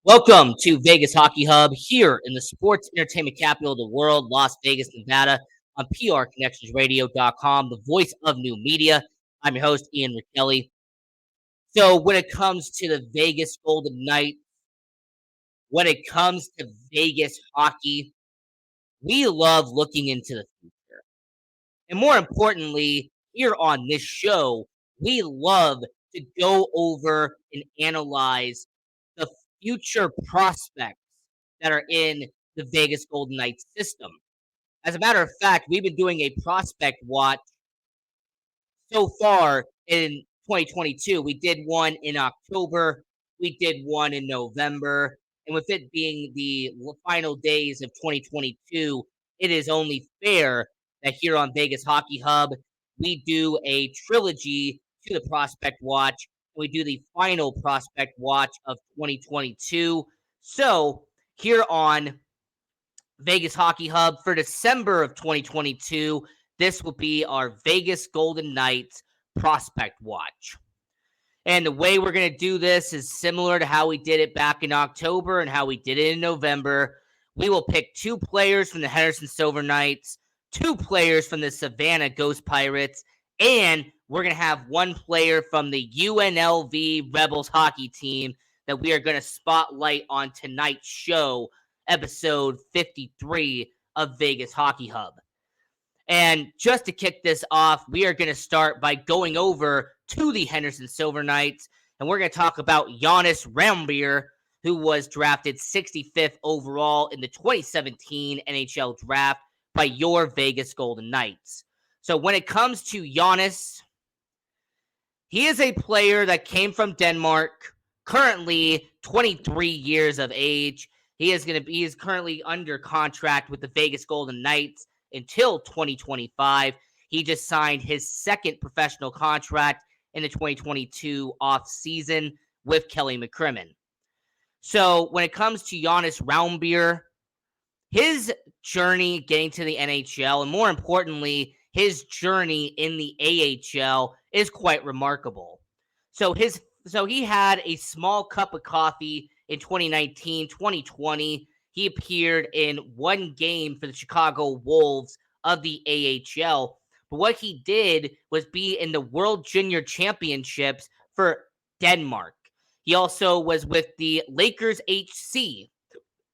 Welcome to Vegas Hockey Hub here in the sports entertainment capital of the world, Las Vegas, Nevada, on PRConnectionsRadio.com, the voice of new media. I'm your host, Ian Rachiele. So, when it comes to the Vegas Golden Knights, when it comes to Vegas hockey, we love looking into the future. And more importantly, here on this show, we love to go over and analyze the future prospects that are in the Vegas Golden Knights system. As a matter of fact, we've been doing a prospect watch so far in 2022. We did one in October, we did one in November, and with it being the final days of 2022, it is only fair that here on Vegas Hockey Hub, we do a trilogy to the prospect watch. And we do the final prospect watch of 2022. So, here on Vegas Hockey Hub for December of 2022. This will be our Vegas Golden Knights Prospect Watch. And the way we're going to do this is similar to how we did it back in October and how we did it in November. We will pick two players from the Henderson Silver Knights, two players from the Savannah Ghost Pirates, and we're going to have one player from the UNLV Rebels hockey team that we are going to spotlight on tonight's show, episode 53 of Vegas Hockey Hub. And just to kick this off, we are going to start by going over to the Henderson Silver Knights, and we're going to talk about Jonas Raumbier, who was drafted 65th overall in the 2017 NHL Draft by your Vegas Golden Knights. So when it comes to Jonas, he is a player that came from Denmark, currently 23 years of age. He is currently under contract with the Vegas Golden Knights until 2025. He just signed his second professional contract in the 2022 offseason with Kelly McCrimmon. So when it comes to Jonas Raumbier, his journey getting to the NHL, and more importantly, his journey in the AHL is quite remarkable. So he had a small cup of coffee in 2019, 2020. He appeared in one game for the Chicago Wolves of the AHL. But what he did was be in the World Junior Championships for Denmark. He also was with the Lakers HC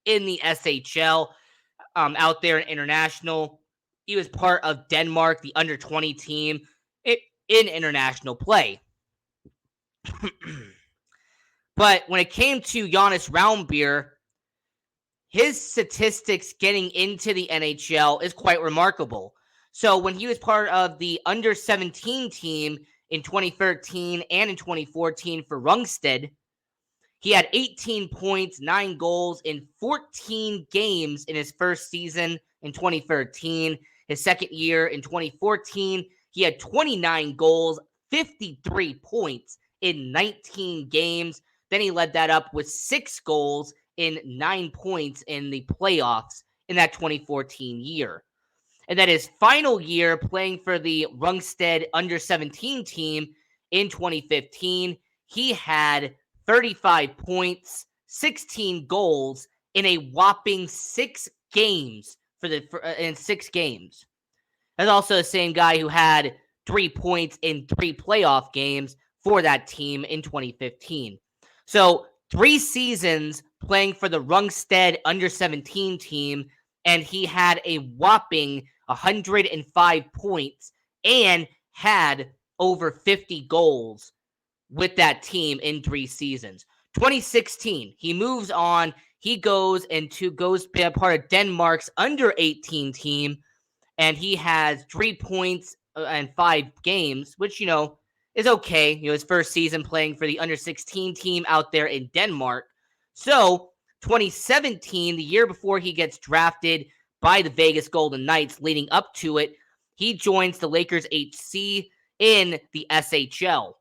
in the SHL out there in international. He was part of Denmark, the under-20 team, in international play. But when it came to Jonas Raumbier, his statistics getting into the NHL is quite remarkable. So when he was part of the under-17 team in 2013 and in 2014 for Rungsted, he had 18 points, 9 goals in 14 games in his first season in 2013. His second year in 2014, he had 29 goals, 53 points in 19 games. Then he led that up with 6 goals in 9 points in the playoffs in that 2014 year. And then his final year playing for the Rungsted under-17 team in 2015, he had 35 points, 16 goals in a whopping 6 games in 6 games. That's also the same guy who had 3 points in 3 playoff games for that team in 2015. So 3 seasons playing for the Rungsted under-17 team, and he had a whopping 105 points and had over 50 goals with that team in 3 seasons. 2016, he moves on. He goes be a part of Denmark's under-18 team, and he has 3 points and 5 games, which, is okay. His first season playing for the under-16 team out there in Denmark. So 2017, the year before he gets drafted by the Vegas Golden Knights, leading up to it, he joins the Lakers HC in the SHL.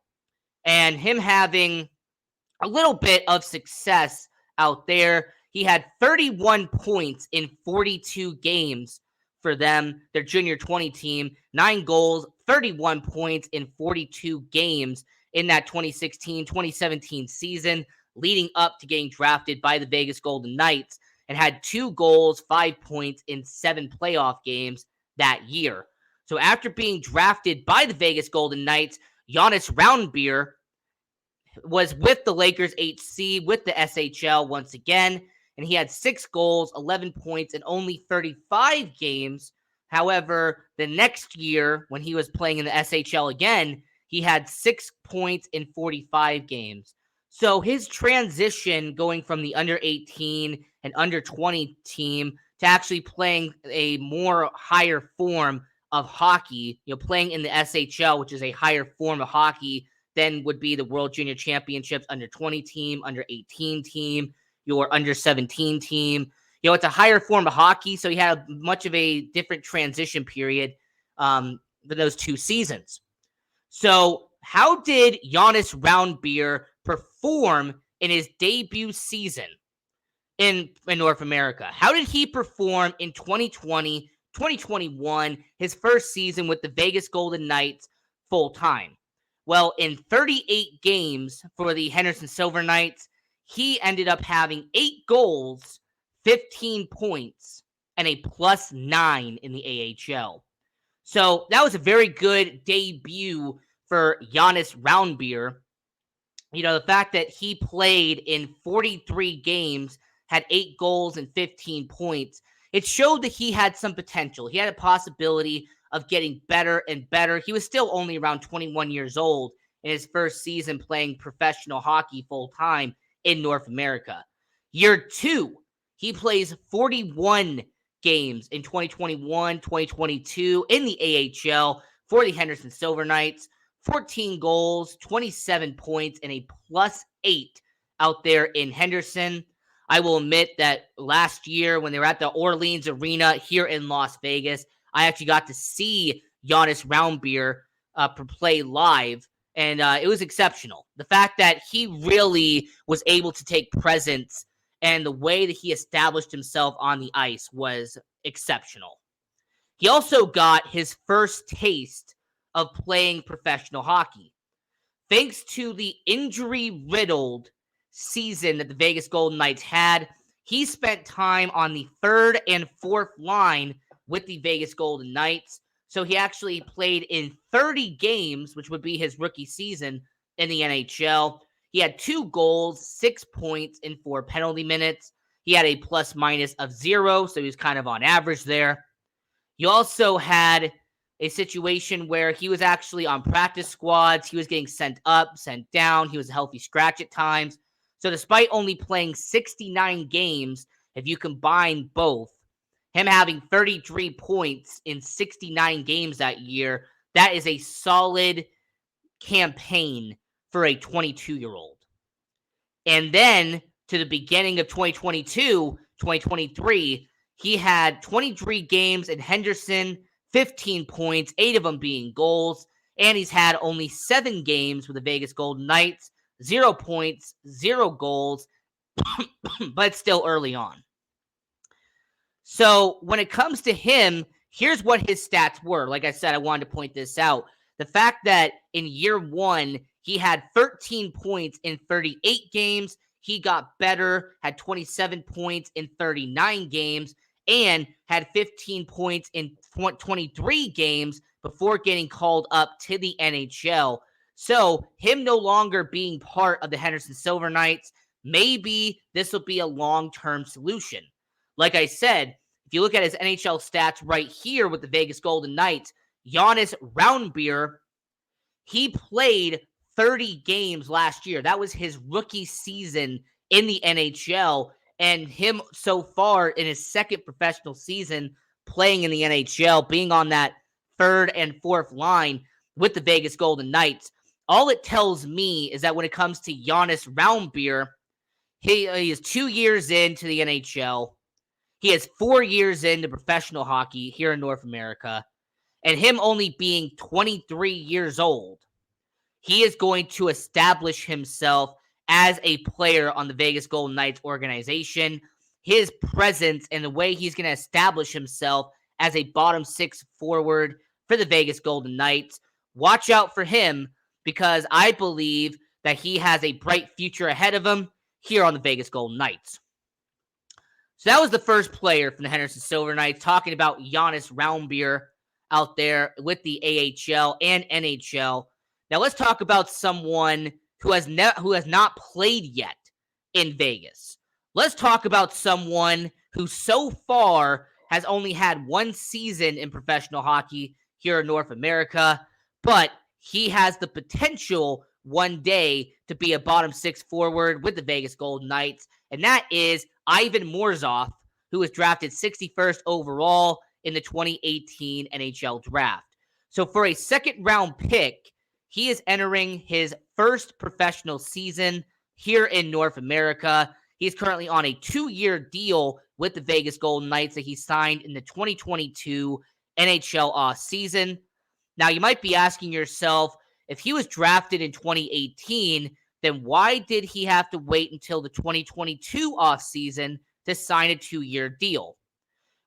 And him having a little bit of success out there, he had 31 points in 42 games for them, their junior 20 team, 9 goals, 31 points in 42 games in that 2016-2017 season. leading up to getting drafted by the Vegas Golden Knights and had 2 goals, 5 points in 7 playoff games that year. So after being drafted by the Vegas Golden Knights, Giannis Roundbeer was with the Lakers HC with the SHL once again, and he had 6 goals, 11 points in only 35 games. However, the next year when he was playing in the SHL again, he had 6 points in 45 games. So his transition going from the under 18 and under 20 team to actually playing a more higher form of hockey, playing in the SHL, which is a higher form of hockey than would be the World Junior Championships under 20 team, under 18 team, your under 17 team. It's a higher form of hockey, so he had much of a different transition period for those 2 seasons. So how did Giannis Roundbeer perform in his debut season in North America? How did he perform in 2020, 2021, his first season with the Vegas Golden Knights full-time? Well, in 38 games for the Henderson Silver Knights, he ended up having 8 goals, 15 points, and a +9 in the AHL. So that was a very good debut for Giannis Roundbeer. The fact that he played in 43 games, had 8 goals and 15 points, it showed that he had some potential. He had a possibility of getting better and better. He was still only around 21 years old in his first season playing professional hockey full-time in North America. Year 2, he plays 41 games in 2021, 2022 in the AHL for the Henderson Silver Knights. 14 goals, 27 points, and a +8 out there in Henderson. I will admit that last year when they were at the Orleans Arena here in Las Vegas, I actually got to see Giannis Roundbeer play live, and it was exceptional. The fact that he really was able to take presence and the way that he established himself on the ice was exceptional. He also got his first taste of playing professional hockey. Thanks to the injury-riddled season that the Vegas Golden Knights had, he spent time on the 3rd and 4th line with the Vegas Golden Knights. So he actually played in 30 games, which would be his rookie season in the NHL. He had 2 goals, 6 points in 4 penalty minutes. He had a ± of 0, so he was kind of on average there. You also had a situation where he was actually on practice squads. He was getting sent up, sent down. He was a healthy scratch at times. So despite only playing 69 games, if you combine both, him having 33 points in 69 games that year, that is a solid campaign for a 22-year-old. And then to the beginning of 2022, 2023, he had 23 games in Henderson, 15 points, 8 of them being goals, and he's had only 7 games with the Vegas Golden Knights, 0 points, 0 goals, but still early on. So when it comes to him, here's what his stats were. Like I said, I wanted to point this out. The fact that in year 1, he had 13 points in 38 games. He got better, had 27 points in 39 games, and had 15 points in 23 games before getting called up to the NHL. So him no longer being part of the Henderson Silver Knights, maybe this will be a long-term solution. Like I said, if you look at his NHL stats right here with the Vegas Golden Knights, Giannis Roundbeer, he played 30 games last year. That was his rookie season in the NHL, and him so far in his second professional season playing in the NHL, being on that 3rd and 4th line with the Vegas Golden Knights. All it tells me is that when it comes to Giannis Roundbeer, he is 2 years into the NHL. He is 4 years into professional hockey here in North America. And him only being 23 years old, he is going to establish himself as a player on the Vegas Golden Knights organization. His presence and the way he's going to establish himself as a bottom 6 forward for the Vegas Golden Knights. Watch out for him, because I believe that he has a bright future ahead of him. here on the Vegas Golden Knights. So that was the first player from the Henderson Silver Knights, talking about Giannis Raumbier out there with the AHL and NHL. Now let's talk about someone who has not played yet in Vegas. Let's talk about someone who so far has only had one season in professional hockey here in North America, but he has the potential one day to be a bottom six forward with the Vegas Golden Knights, and that is Ivan Morzov, who was drafted 61st overall in the 2018 NHL draft. So for a second-round pick, he is entering his first professional season here in North America. He's currently on a 2-year deal with the Vegas Golden Knights that he signed in the 2022 NHL season. Now, you might be asking yourself, if he was drafted in 2018, then why did he have to wait until the 2022 offseason to sign a 2-year deal?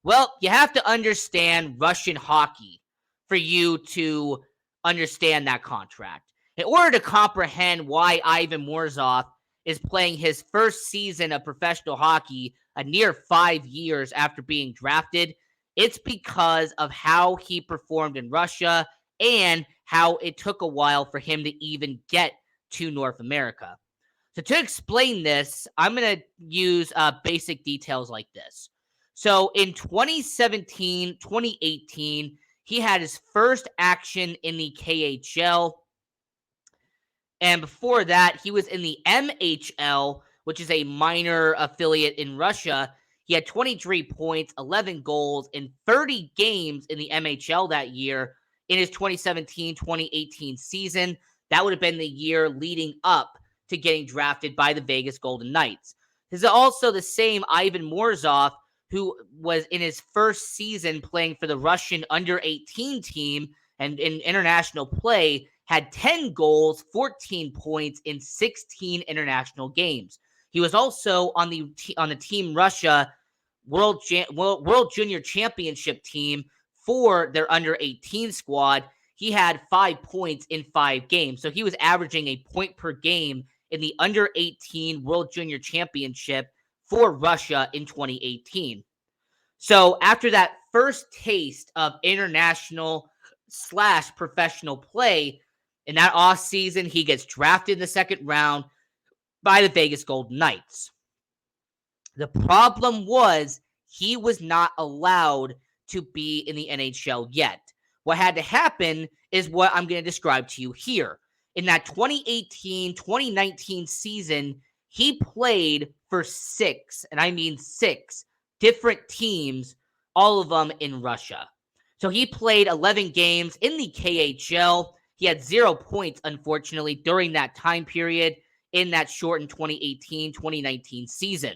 Well, you have to understand Russian hockey for you to understand that contract. In order to comprehend why Ivan Morzov is playing his first season of professional hockey a near 5 years after being drafted, it's because of how he performed in Russia and how it took a while for him to even get to North America. So to explain this, I'm going to use basic details like this. So in 2017, 2018, he had his first action in the KHL. And before that, he was in the MHL, which is a minor affiliate in Russia. He had 23 points, 11 goals in 30 games in the MHL that year in his 2017-2018 season. That would have been the year leading up to getting drafted by the Vegas Golden Knights. This is also the same Ivan Morzov who was in his first season playing for the Russian under-18 team and in international play, had 10 goals, 14 points in 16 international games. He was also on the Team Russia World Junior Championship team for their under-18 squad. He had 5 points in 5 games. So he was averaging a point per game in the under-18 World Junior Championship for Russia in 2018. So after that first taste of international/professional play, in that offseason, he gets drafted in the second round by the Vegas Golden Knights. The problem was he was not allowed to be in the NHL yet. What had to happen is what I'm going to describe to you here. In that 2018-2019 season, he played for 6, and I mean 6, different teams, all of them in Russia. So he played 11 games in the KHL. He had 0 points, unfortunately, during that time period in that shortened 2018-2019 season.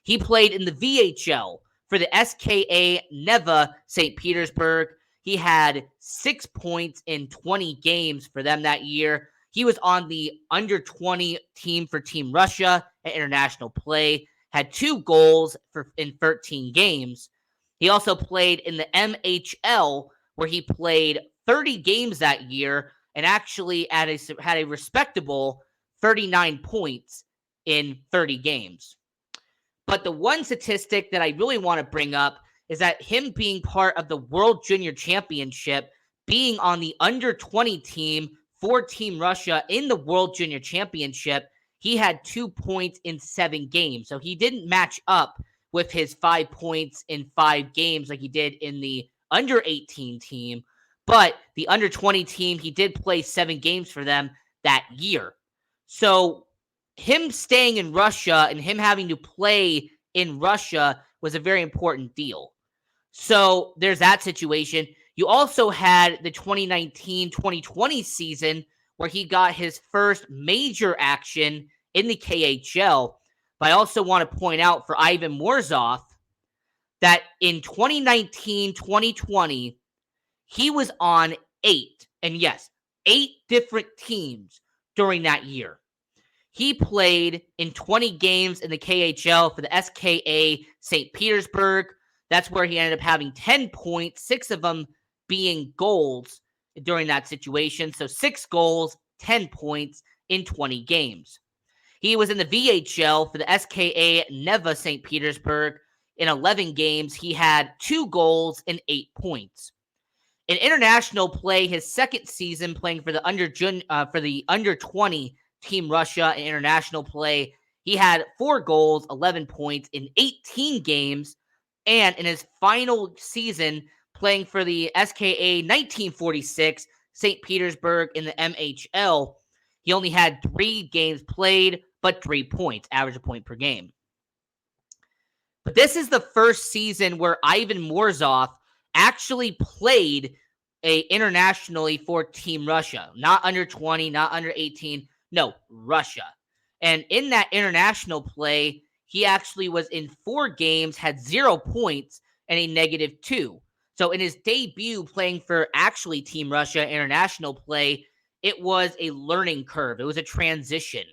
He played in the VHL for the SKA Neva St. Petersburg. He had 6 points in 20 games for them that year. He was on the under-20 team for Team Russia at international play, had 2 goals in 13 games. He also played in the MHL, where he played 30 games that year and actually had a respectable 39 points in 30 games. But the one statistic that I really want to bring up is that him being part of the World Junior Championship, being on the under-20 team for Team Russia in the World Junior Championship, he had 2 points in 7 games. So he didn't match up with his 5 points in 5 games like he did in the under-18 team. But the under-20 team, he did play 7 games for them that year. So him staying in Russia and him having to play in Russia was a very important deal. So there's that situation. You also had the 2019-2020 season where he got his first major action in the KHL. But I also want to point out for Ivan Morzov that in 2019-2020, he was on 8, and yes, 8 different teams during that year. He played in 20 games in the KHL for the SKA St. Petersburg. That's where he ended up having 10 points, 6 of them being goals during that situation. So 6 goals, 10 points in 20 games. He was in the VHL for the SKA Neva St. Petersburg. In 11 games, he had 2 goals and 8 points. In international play, his second season playing for the under 20 Team Russia in international play, he had 4 goals, 11 points in 18 games. And in his final season playing for the SKA 1946 St. Petersburg in the MHL, he only had 3 games played, but 3 points, average a point per game. But this is the first season where Ivan Morzov actually played internationally for Team Russia. Not under 20, not under 18. No, Russia. And in that international play, he actually was in 4 games, had 0 points, and a -2. So in his debut playing for actually Team Russia international play, it was a learning curve. It was a transition.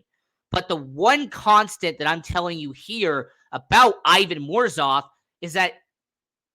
But the one constant that I'm telling you here about Ivan Morzov is that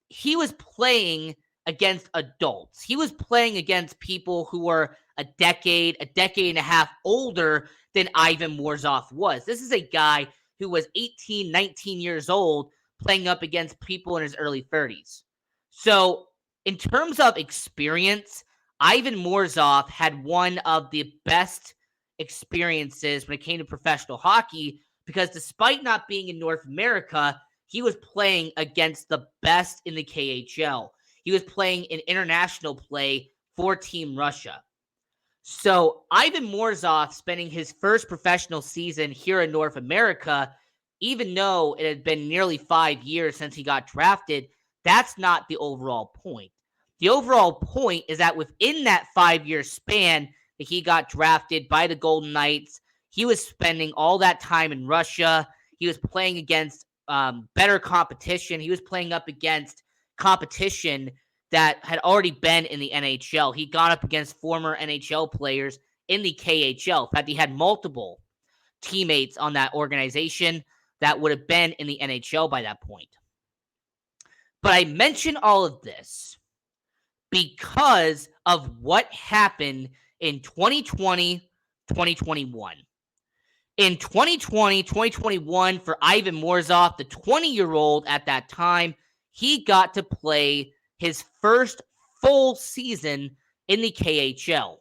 he was playing against adults. He was playing against people who were a decade and a half older than Ivan Morzov was. This is a guy who was 18, 19 years old playing up against people in his early 30s. So in terms of experience, Ivan Morzov had one of the best experiences when it came to professional hockey, because despite not being in North America, he was playing against the best in the KHL. He was playing in international play for Team Russia. So Ivan Morzov spending his first professional season here in North America, even though it had been nearly 5 years since he got drafted, that's not the overall point. The overall point is that within that 5-year span that he got drafted by the Golden Knights, he was spending all that time in Russia. He was playing against better competition. He was playing up against competition that had already been in the NHL. He'd gone up against former NHL players in the KHL. In fact, he had multiple teammates on that organization that would have been in the NHL by that point. But I mention all of this because of what happened in 2020, 2021. In 2020, 2021, for Ivan Morzov, the 20-year-old at that time, he got to play his first full season in the KHL.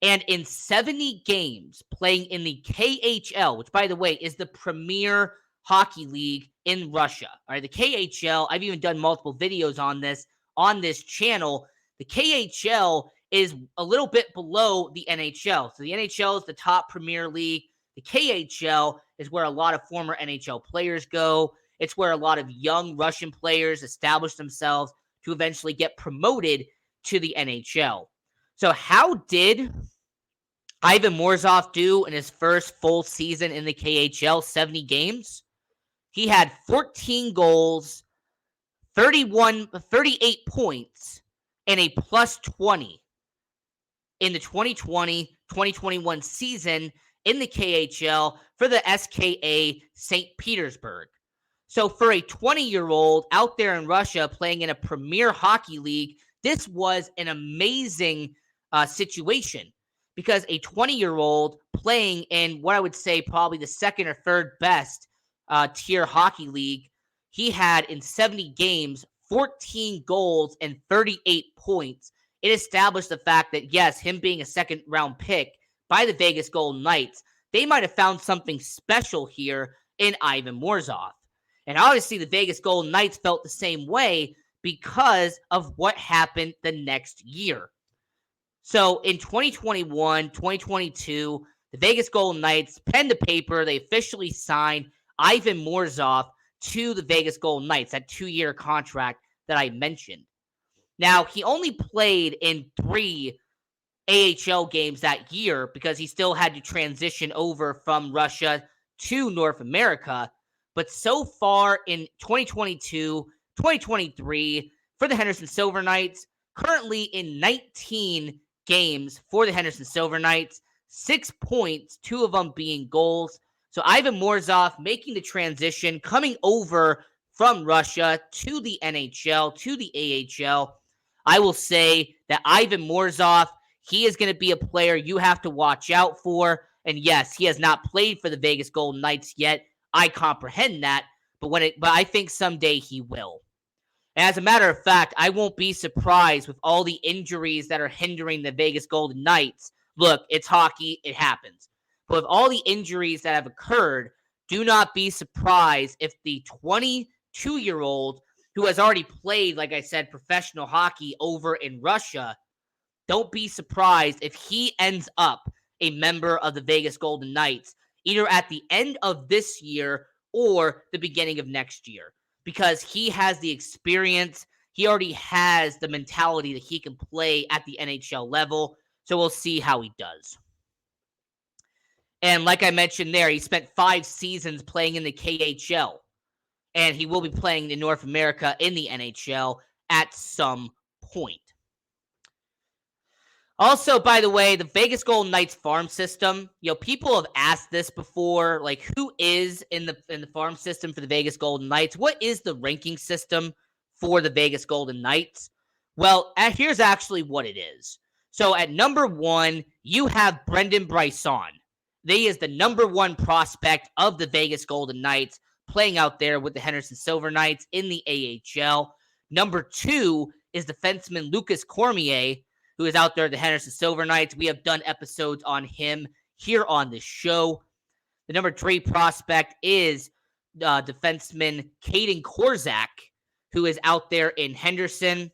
And in 70 games playing in the KHL, which, by the way, is the premier hockey league in Russia. All right, the KHL, I've even done multiple videos on this channel. The KHL is a little bit below the NHL. So the NHL is the top premier league. The KHL is where a lot of former NHL players go. It's where a lot of young Russian players establish themselves to eventually get promoted to the NHL. So how did Ivan Morzov do in his first full season in the KHL, 70 games? He had 14 goals, 38 points, and a +20 in the 2020-2021 season in the KHL for the SKA St. Petersburg. So for a 20-year-old out there in Russia playing in a premier hockey league, this was an amazing situation, because a 20-year-old playing in what I would say probably the second or third best tier hockey league, he had in 70 games 14 goals and 38 points. It established the fact that, yes, him being a second-round pick by the Vegas Golden Knights, they might have found something special here in Ivan Morzov. And obviously the Vegas Golden Knights felt the same way because of what happened the next year. So in 2021, 2022, the Vegas Golden Knights penned to paper. They officially signed Ivan Morzov to the Vegas Golden Knights, that 2-year contract that I mentioned. Now, he only played in 3 AHL games that year because he still had to transition over from Russia to North America. But so far in 2022, 2023, for the Henderson Silver Knights, currently in 19 games for the Henderson Silver Knights, 6 points, 2 of them being goals. So Ivan Morzov making the transition, coming over from Russia to the NHL, to the AHL. I will say that Ivan Morzov, he is going to be a player you have to watch out for, And yes, he has not played for the Vegas Golden Knights yet. I comprehend that, but I think someday he will. And as a matter of fact, I won't be surprised with all the injuries that are hindering the Vegas Golden Knights. Look, it's hockey, it happens. But with all the injuries that have occurred, do not be surprised if the 22-year-old who has already played, like I said, professional hockey over in Russia, don't be surprised if he ends up a member of the Vegas Golden Knights, either at the end of this year or the beginning of next year, because he has the experience. He already has the mentality that he can play at the NHL level. So we'll see how he does. And like I mentioned there, he spent 5 seasons playing in the KHL, and he will be playing in North America in the NHL at some point. Also, by the way, the Vegas Golden Knights farm system, people have asked this before, like who is in the farm system for the Vegas Golden Knights? What is the ranking system for the Vegas Golden Knights? Well, here's actually what it is. So at number 1, you have Brendan Brisson. He is the number 1 prospect of the Vegas Golden Knights, playing out there with the Henderson Silver Knights in the AHL. Number 2 is defenseman Lucas Cormier, who is out there at the Henderson Silver Knights. We have done episodes on him here on the show. The number 3 prospect is defenseman Caden Korzak, who is out there in Henderson.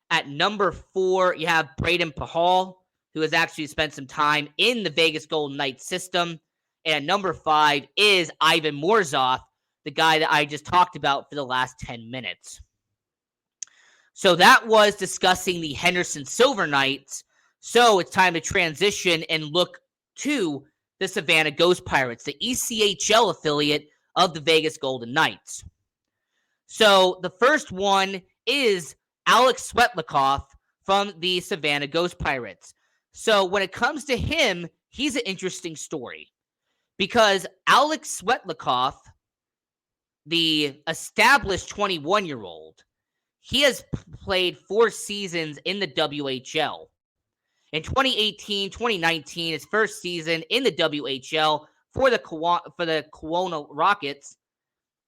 At number 4, you have Braden Pahal, who has actually spent some time in the Vegas Golden Knights system. And number 5 is Ivan Morozov, the guy that I just talked about for the last 10 minutes. So that was discussing the Henderson Silver Knights. So it's time to transition and look to the Savannah Ghost Pirates, the ECHL affiliate of the Vegas Golden Knights. So the first one is Alex Svetlikov from the Savannah Ghost Pirates. So when it comes to him, he's an interesting story because Alex Svetlikov, the established 21-year-old, he has played 4 seasons in the WHL. In 2018, 2019, his first season in the WHL for the Kelowna Rockets,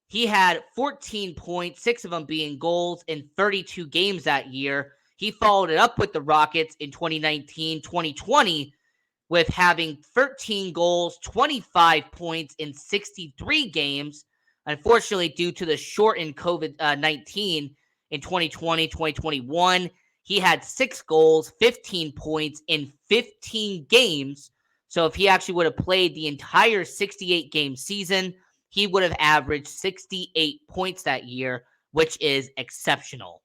he had 14 points, 6 of them being goals in 32 games that year. He followed it up with the Rockets in 2019, 2020 with having 13 goals, 25 points in 63 games. Unfortunately, due to the shortened COVID-19, in 2020, 2021, he had 6 goals, 15 points in 15 games. So if he actually would have played the entire 68-game season, he would have averaged 68 points that year, which is exceptional.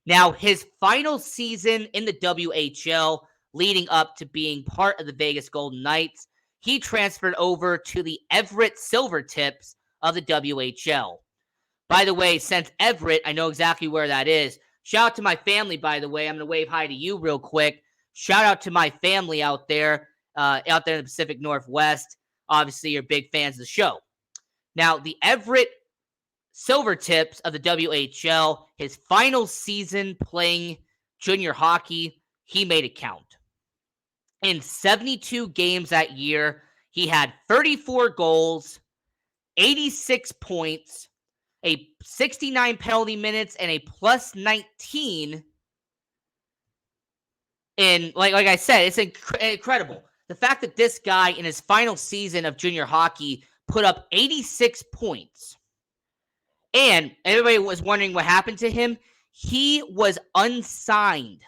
Now, his final season in the WHL, leading up to being part of the Vegas Golden Knights, he transferred over to the Everett Silvertips of the WHL. By the way, since Everett, I know exactly where that is. Shout out to my family, by the way. I'm going to wave hi to you real quick. Shout out to my family out there in the Pacific Northwest. Obviously, you're big fans of the show. Now, the Everett Silvertips of the WHL, his final season playing junior hockey, he made it count. In 72 games that year, he had 34 goals, 86 points, a 69 penalty minutes, and a plus 19. And like I said, it's incredible. The fact that this guy in his final season of junior hockey put up 86 points. And everybody was wondering what happened to him. He was unsigned,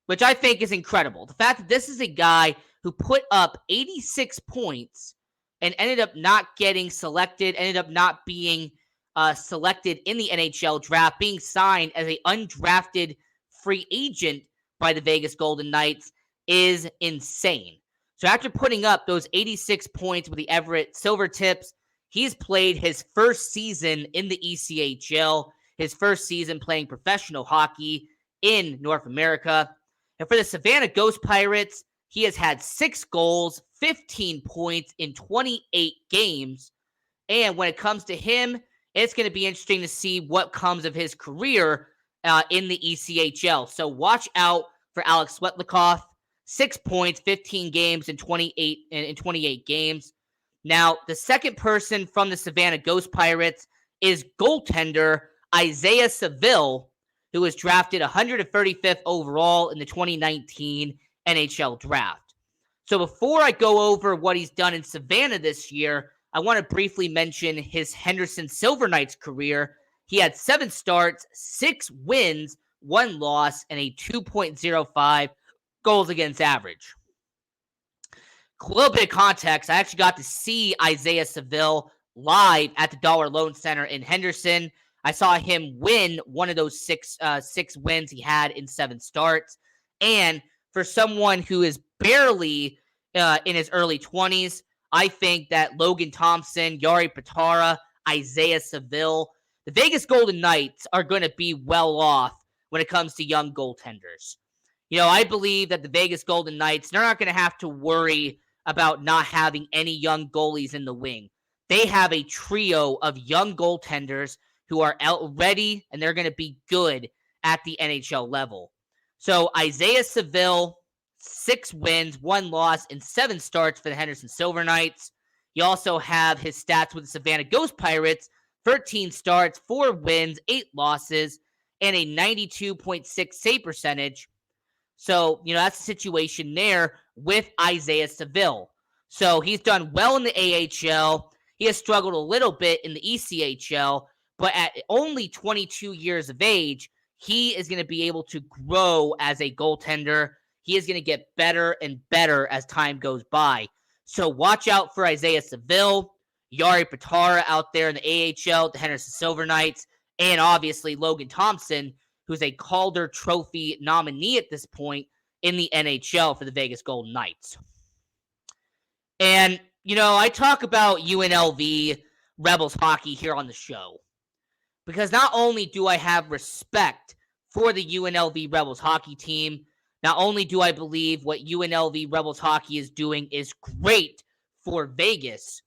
which I think is incredible. The fact that this is a guy who put up 86 points and ended up not getting selected, ended up not being selected in the NHL draft, being signed as an undrafted free agent by the Vegas Golden Knights is insane. So after putting up those 86 points with the Everett Silvertips, he's played his first season in the ECHL, his first season playing professional hockey in North America. And for the Savannah Ghost Pirates, he has had 6 goals, 15 points in 28 games. And when it comes to him, it's going to be interesting to see what comes of his career in the ECHL. So watch out for Alex Svetlikov. 6 points, 15 games in 28 games. Now, the second person from the Savannah Ghost Pirates is goaltender Isaiah Seville, who was drafted 135th overall in the 2019 NHL draft. So before I go over what he's done in Savannah this year, I want to briefly mention his Henderson Silver Knights career. He had 7 starts, 6 wins, 1 loss, and a 2.05 goals against average. A little bit of context, I actually got to see Isaiah Seville live at the Dollar Loan Center in Henderson. I saw him win one of those six wins he had in 7 starts. And for someone who is barely in his early 20s, I think that Logan Thompson, Jari Patara, Isaiah Seville, the Vegas Golden Knights are going to be well off when it comes to young goaltenders. I believe that the Vegas Golden Knights, they're not going to have to worry about not having any young goalies in the wing. They have a trio of young goaltenders who are out ready, and they're going to be good at the NHL level. So Isaiah Seville, 6 wins, 1 loss, and 7 starts for the Henderson Silver Knights. You also have his stats with the Savannah Ghost Pirates, 13 starts, 4 wins, 8 losses, and a 92.6 save percentage. So, that's the situation there with Isaiah Seville. So he's done well in the AHL. He has struggled a little bit in the ECHL, but at only 22 years of age, he is going to be able to grow as a goaltender. He is going to get better and better as time goes by. So watch out for Isaiah Seville, Jari Patara out there in the AHL, the Henderson Silver Knights, and obviously Logan Thompson, who's a Calder Trophy nominee at this point in the NHL for the Vegas Golden Knights. And, I talk about UNLV Rebels hockey here on the show because not only do I have respect for the UNLV Rebels hockey team, not only do I believe what UNLV Rebels hockey is doing is great for Vegas,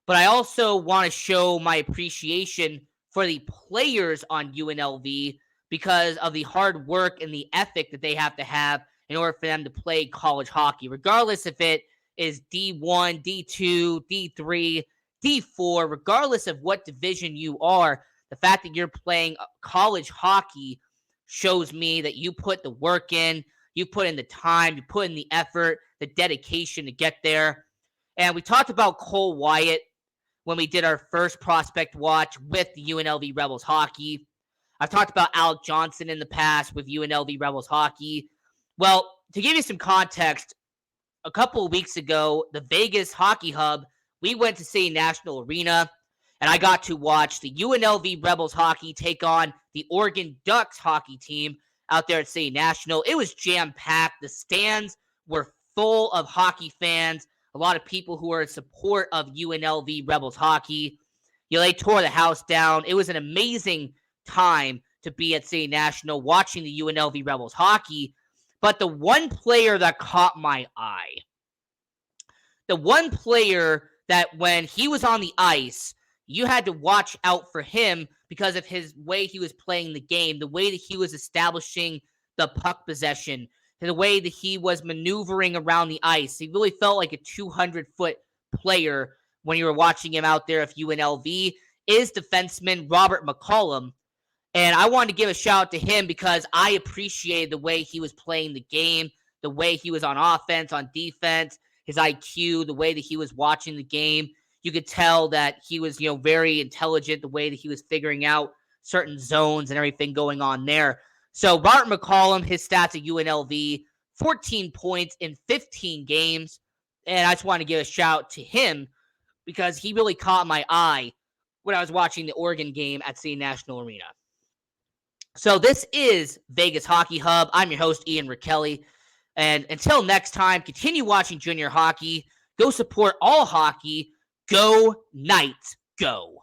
but I also want to show my appreciation for the players on UNLV because of the hard work and the ethic that they have to have in order for them to play college hockey, regardless if it is D1, D2, D3, D4, regardless of what division you are. The fact that you're playing college hockey shows me that you put the work in, you put in the time, you put in the effort, the dedication to get there. And we talked about Cole Wyatt when we did our first prospect watch with the UNLV Rebels hockey. I've talked about Alec Johnson in the past with UNLV Rebels hockey. Well, to give you some context, a couple of weeks ago, the Vegas Hockey Hub, we went to City National Arena, and I got to watch the UNLV Rebels hockey take on the Oregon Ducks hockey team out there at City National. It was jam-packed. The stands were full of hockey fans, a lot of people who are in support of UNLV Rebels hockey. They tore the house down. It was an amazing time to be at City National watching the UNLV Rebels hockey. But the one player that caught my eye, the one player that when he was on the ice, you had to watch out for him because of his way he was playing the game, the way that he was establishing the puck possession, the way that he was maneuvering around the ice. He really felt like a 200-foot player when you were watching him out there of UNLV, is defenseman Robert McCollum. And I wanted to give a shout out to him because I appreciated the way he was playing the game, the way he was on offense, on defense, his IQ, the way that he was watching the game. You could tell that he was, very intelligent, the way that he was figuring out certain zones and everything going on there. So Robert McCollum, his stats at UNLV, 14 points in 15 games. And I just want to give a shout out to him because he really caught my eye when I was watching the Oregon game at City National Arena. So this is Vegas Hockey Hub. I'm your host, Ian Rachiele. And until next time, continue watching junior hockey. Go support all hockey. Go Knights, go.